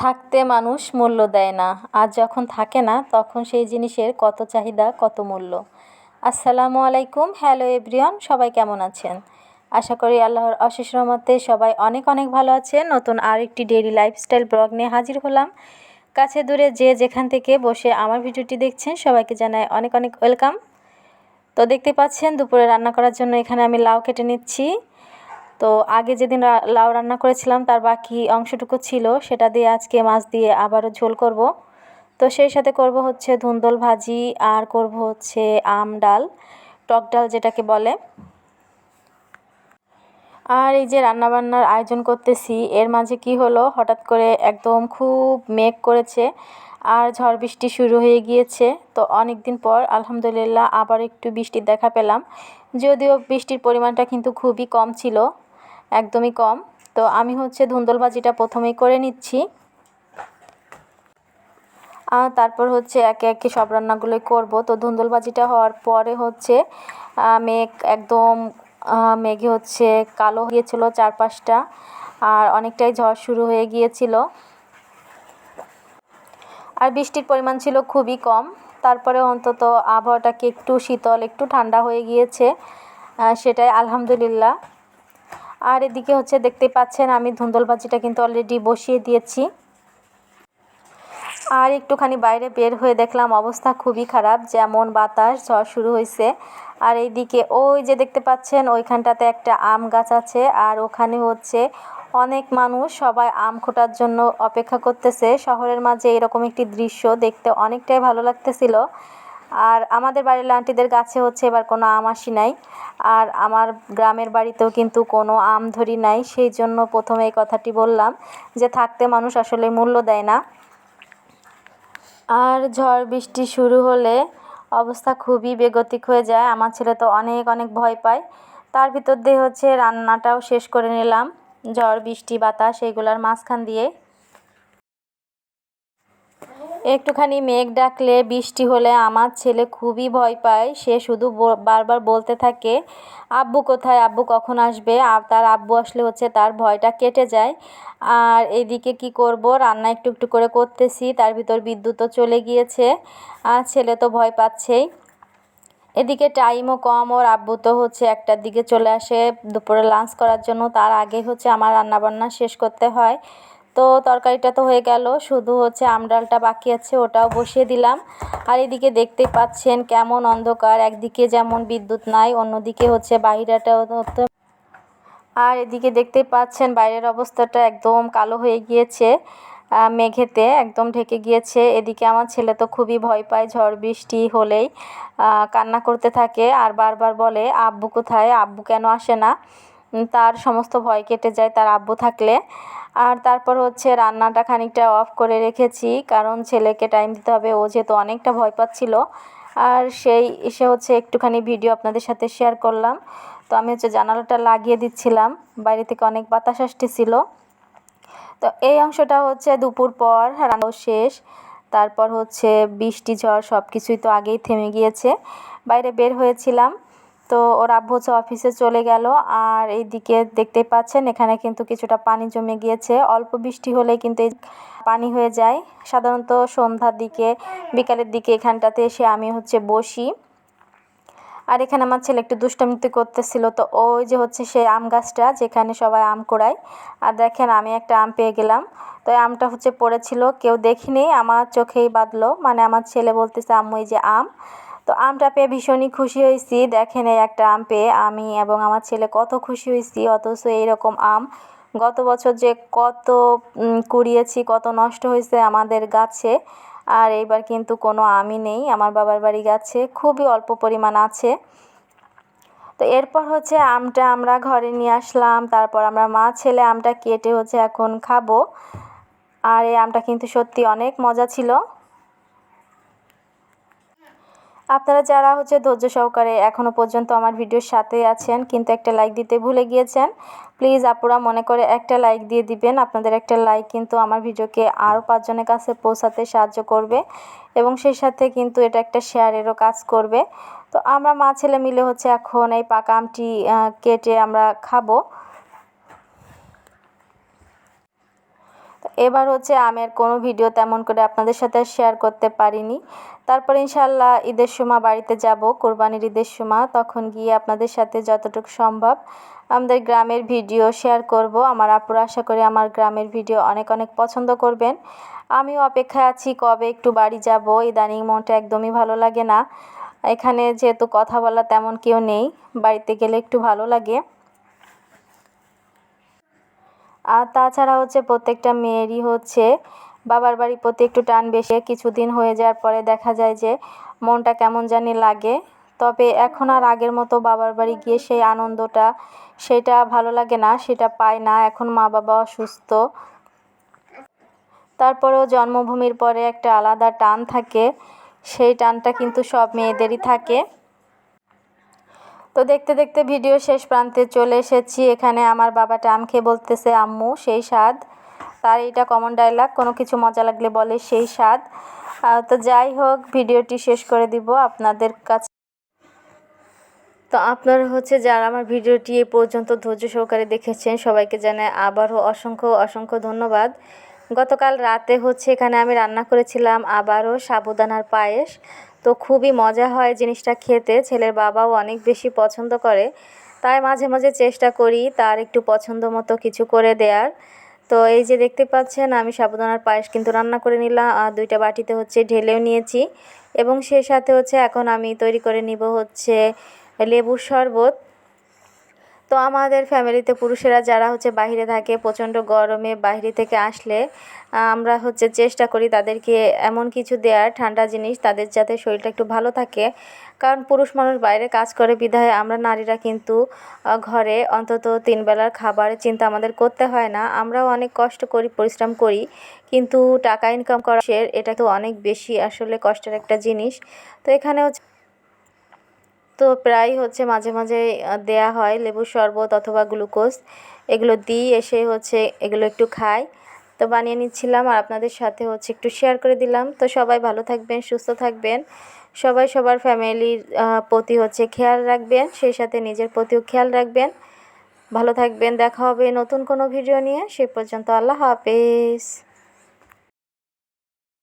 থাকতে মানুষ মূল্য দেয় না, আর যখন থাকে না তখন সেই জিনিসের কত চাহিদা, কত মূল্য। আসসালামু আলাইকুম, হ্যালো এভরিওয়ান, সবাই কেমন আছেন? আশা করি আল্লাহর অশেষ রহমতে সবাই অনেক অনেক ভালো আছেন। নতুন আরেকটি ডেইলি লাইফস্টাইল ব্লগ নিয়ে হাজির হলাম। কাছে দূরে যে যেখান থেকে বসে আমার ভিডিওটি দেখছেন সবাইকে জানাই অনেক অনেক ওয়েলকাম। তো দেখতে পাচ্ছেন দুপুরে রান্না করার জন্য এখানে আমি লাউ কেটে নিচ্ছি। তো আগে যেদিন লাউ রান্না করেছিলাম তার বাকি অংশটুকু ছিল, সেটা দিয়ে আজকে মাছ দিয়ে আবারও ঝোল করব। তো সেই সাথে করব হচ্ছে ধুন্দল ভাজি, আর করব হচ্ছে আম ডাল, টক ডাল যেটাকে বলে। আর এই যে রান্নাবান্নার আয়োজন করতেছি, এর মাঝে কি হলো, হঠাৎ করে একদম খুব মেঘ করেছে আর ঝড় বৃষ্টি শুরু হয়ে গিয়েছে। তো অনেক দিন পর আলহামদুলিল্লাহ আবার একটু বৃষ্টির দেখা পেলাম, যদিও বৃষ্টির পরিমাণটা কিন্তু খুবই কম ছিল, একদমই কম। তো আমি হচ্ছে ধুন্দল ভাজিটা প্রথমেই করে নিচ্ছি, আর তারপর হচ্ছে একে একে সব রান্নাগুলোই করব। তো ধুন্দল ভাজিটা হওয়ার পরে হচ্ছে মেঘ একদম মেঘে হচ্ছে কালো গিয়েছিল চারপাশটা, আর অনেকটাই ঝড় শুরু হয়ে গিয়েছিল, আর বৃষ্টির পরিমাণ ছিল খুবই কম। তারপরে অন্তত আবহাওয়াটাকে একটু শীতল, একটু ঠান্ডা হয়ে গিয়েছে, সেটাই আলহামদুলিল্লাহ। আর এদিকে হচ্ছে দেখতে পাচ্ছেন আমি ধুন্দল ভাজিটা কিন্তু অলরেডি বসিয়ে দিয়েছি। আর একটুখানি বাইরে বের হয়ে দেখলাম অবস্থা খুবই খারাপ, যেমন বাতাস ঝড় শুরু হয়েছে। আর এইদিকে ওই যে দেখতে পাচ্ছেন ওইখানটাতে একটা আম গাছ আছে, আর ওখানে হচ্ছে অনেক মানুষ সবাই আম খোঁটার জন্য অপেক্ষা করতেছে। শহরের মাঝে এরকম একটি দৃশ্য দেখতে অনেকটাই ভালো লাগতেছিল। আর আমাদের বাড়ির আন্টিদের গাছে হচ্ছে এবার কোনো আম আসি নাই, আর আমার গ্রামের বাড়িতেও কিন্তু কোনো আম ধরি নাই। সেই জন্য প্রথমে এই কথাটি বললাম যে থাকতে মানুষ আসলে মূল্য দেয় না। আর ঝড় বৃষ্টি শুরু হলে অবস্থা খুবই বেগতিক হয়ে যায়। আমার ছেলে তো অনেক অনেক ভয় পায়। তার ভিতর দিয়ে হচ্ছে রান্নাটাও শেষ করে নিলাম ঝড় বৃষ্টি বাতাস এইগুলার মাঝখান দিয়ে। একটুখানি মেঘ ডাকলে, বৃষ্টি হলে আমার ছেলে খুবই ভয় পায়। সে শুধু বারবার বলতে থাকে, আব্বু কোথায়, আব্বু কখন আসবে। আর তার আব্বু আসলে হচ্ছে তার ভয়টা কেটে যায়। আর এদিকে কি করব, রান্না একটু একটু করে করতেছি, তার ভিতর বিদ্যুৎও চলে গিয়েছে, আর ছেলে তো ভয় পাচ্ছেই। এদিকে টাইমও কম, ওর আব্বু তো হচ্ছে 1টার দিকে চলে আসে দুপুরে লাঞ্চ করার জন্য। তার আগে হচ্ছে আমার রান্নাবান্না শেষ করতে হয়। তো তরকারিটা তো হয়ে গেল, শুধু হচ্ছে আম ডালটা বাকি আছে, ওটাও বসিয়ে দিলাম। আর এদিকে দেখতে পাচ্ছেন কেমন অন্ধকার, একদিকে যেমন বিদ্যুৎ নাই, অন্যদিকে হচ্ছে বাইরেটাও। আর এদিকে দেখতে পাচ্ছেন বাইরের অবস্থাটা একদম কালো হয়ে গিয়েছে, মেঘেতে একদম ঢেকে গিয়েছে। এদিকে আমার ছেলে তো খুবই ভয় পায়, ঝড় বৃষ্টি হলেই কান্না করতে থাকে আর বারবার বলে, আব্বু কোথায়, আব্বু কেন আসে না। তার সমস্ত ভয় কেটে যায় তার আব্বু থাকলে। আর তারপর হচ্ছে রান্নাটা খানিকটা অফ করে রেখেছি, কারণ ছেলেকে টাইম দিতে হবে, ও যেহেতু অনেকটা ভয় পাচ্ছিল। আর সেই এসে হচ্ছে একটুখানি ভিডিও আপনাদের সাথে শেয়ার করলাম। তো আমি হচ্ছে জানালাটা লাগিয়ে দিচ্ছিলাম, বাইরে থেকে অনেক বাতাস আসতেছিল। তো এই অংশটা হচ্ছে দুপুর পর রান্নাও শেষ। তারপর হচ্ছে বৃষ্টি ঝড় সব কিছুই তো আগেই থেমে গিয়েছে। বাইরে বের হয়েছিলাম, তো ওর আব্বু হচ্ছে অফিসে চলে গেল। আর এইদিকে দেখতে পাচ্ছেন এখানে কিন্তু কিছুটা পানি জমে গিয়েছে, অল্প বৃষ্টি হলে কিন্তু এই পানি হয়ে যায়। সাধারণত সন্ধ্যার দিকে, বিকালের দিকে এখানটাতে এসে আমি হচ্ছে বসি। আর এখানে আমার ছেলে একটু দুষ্টামিতে করতেছিল, তো ওই যে হচ্ছে সেই আম গাছটা যেখানে সবাই আম কুড়ায়। আর দেখেন আমি একটা আম পেয়ে গেলাম। তো এই আমটা হচ্ছে পড়েছিল, কেউ দেখিনি, আমার চোখেই বাঁধলো, মানে আমার ছেলে বলতেছে আম্মু এই যে আম। তো আমটা পেয়ে ভীষণই খুশি হয়েছি। দেখেন এই একটা আম পেয়ে আমি এবং আমার ছেলে কত খুশি হয়েছি। অথচ এইরকম আম গত বছর যে কত কুড়িয়েছি, কত নষ্ট হয়েছে আমাদের গাছে। আর এইবার কিন্তু কোনো আমই নেই আমার বাবার বাড়ি গাছে, খুবই অল্প পরিমাণ আছে। তো এরপর হচ্ছে আমটা আমরা ঘরে নিয়ে আসলাম, তারপর আমরা মা ছেলে আমটা কেটে হচ্ছে এখন খাবো। আর এই আমটা কিন্তু সত্যি অনেক মজা ছিল। আপনারা যারা হচ্ছে ধৈর্য সহকারে এখনও পর্যন্ত আমার ভিডিওর সাথেই আছেন কিন্তু একটা লাইক দিতে ভুলে গিয়েছেন, প্লিজ আপুরা মনে করে একটা লাইক দিয়ে দিবেন। আপনাদের একটা লাইক কিন্তু আমার ভিডিওকে আরও 5 জনের কাছে পৌঁছাতে সাহায্য করবে, এবং সেই সাথে কিন্তু এটা একটা শেয়ারেরও কাজ করবে। তো আমরা মা ছেলে মিলে হচ্ছে এখন এই পাকা আমটি তো এবার হচ্ছে আমের কোনো ভিডিও তেমন করে আপনাদের সাথে শেয়ার করতে পারিনি। তারপর ইনশাআল্লাহ ঈদের সময় বাড়িতে যাব, কোরবানির ঈদের সময়, তখন গিয়ে আপনাদের সাথে যতটুকু সম্ভব আমাদের গ্রামের ভিডিও শেয়ার করব। আমার আপুরা আশা করি আমার গ্রামের ভিডিও অনেক অনেক পছন্দ করবেন। আমিও অপেক্ষায় আছি কবে একটু বাড়ি যাব। ইদানিং মনটা একদমই ভালো লাগে না, এখানে যেহেতু কথা বলা তেমন কেউ নেই, বাড়িতে গেলে একটু ভালো লাগে। আর তাছাড়া হচ্ছে প্রত্যেকটা মেয়েরই হচ্ছে বাবার বাড়ির প্রতি একটু টান বেশি। কিছুদিন হয়ে যাওয়ার পরে দেখা যায় যে মনটা কেমন জানি লাগে। তবে এখন আর আগের মতো বাবার বাড়ি গিয়ে সেই আনন্দটা, সেটা ভালো লাগে না, সেটা পাই না। এখন মা বাবা অসুস্থ, তারপরেও জন্মভূমির পরে একটা আলাদা টান থাকে, সেই টানটা কিন্তু সব মেয়েদেরই থাকে। তো দেখতে দেখতে ভিডিও শেষ প্রান্তে চলে এসেছি। এখানে আমার বাবাটা আম খেয়ে বলতেছে, আম্মু সেই স্বাদ। তার এটা কমন ডায়লগ, কোনো কিছু মজা লাগলে বলে সেই স্বাদ। তো যাই হোক, ভিডিওটি শেষ করে দিব আপনাদের কাছে। তো আপনারা হচ্ছে যারা আমার ভিডিওটি এ পর্যন্ত ধৈর্য সহকারে দেখেছেন, সবাইকে জানাই আবারও অসংখ্য অসংখ্য ধন্যবাদ। গতকাল রাতে হচ্ছে এখানে আমি রান্না করেছিলাম আবারও সাবুদানার পায়েস। তো খুবই মজা হয় জিনিসটা খেতে, ছেলের বাবাও অনেক বেশি পছন্দ করে, তাই মাঝে মাঝে চেষ্টা করি তার একটু পছন্দ মতো কিছু করে দেওয়ার। তো এই যে দেখতে পাচ্ছেন আমি সাবুদানার পায়েস কিন্তু রান্না করে নিলাম, আর 2টা বাটিতে হচ্ছে ঢেলেও নিয়েছি। এবং সেই সাথে হচ্ছে এখন আমি তৈরি করে নিব হচ্ছে লেবুর শরবত। তো আমাদের ফ্যামিলিতে পুরুষেরা যারা হচ্ছে বাইরে থাকে, প্রচণ্ড গরমে বাইরে থেকে আসলে আমরা হচ্ছে চেষ্টা করি তাদেরকে এমন কিছু দেওয়ার ঠান্ডা জিনিস, তাদের যাতে শরীরটা একটু ভালো থাকে। কারণ পুরুষ মানুষ বাইরে কাজ করে বিধায় আমরা নারীরা কিন্তু ঘরে অন্তত 3 বেলার খাবারের চিন্তা আমাদের করতে হয় না। আমরাও অনেক কষ্ট করি, পরিশ্রম করি, কিন্তু টাকা ইনকাম করা এটা তো অনেক বেশি আসলে কষ্টের একটা জিনিস। তো এখানে হচ্ছে তো প্রায় হচ্ছে মাঝে মাঝে দেয়া হয় লেবুর শরবত অথবা গ্লুকোজ, এগুলো দিই, এসে হচ্ছে এগুলো একটু খাই। তো বানিয়ে নিচ্ছিলাম আর আপনাদের সাথে হচ্ছে একটু শেয়ার করে দিলাম। তো সবাই ভালো থাকবেন, সুস্থ থাকবেন, সবাই সবার ফ্যামিলির প্রতি হচ্ছে খেয়াল রাখবেন, সেই সাথে নিজের প্রতিও খেয়াল রাখবেন। ভালো থাকবেন, দেখা হবে নতুন কোনো ভিডিও নিয়ে। সে পর্যন্ত আল্লাহ হাফেজ।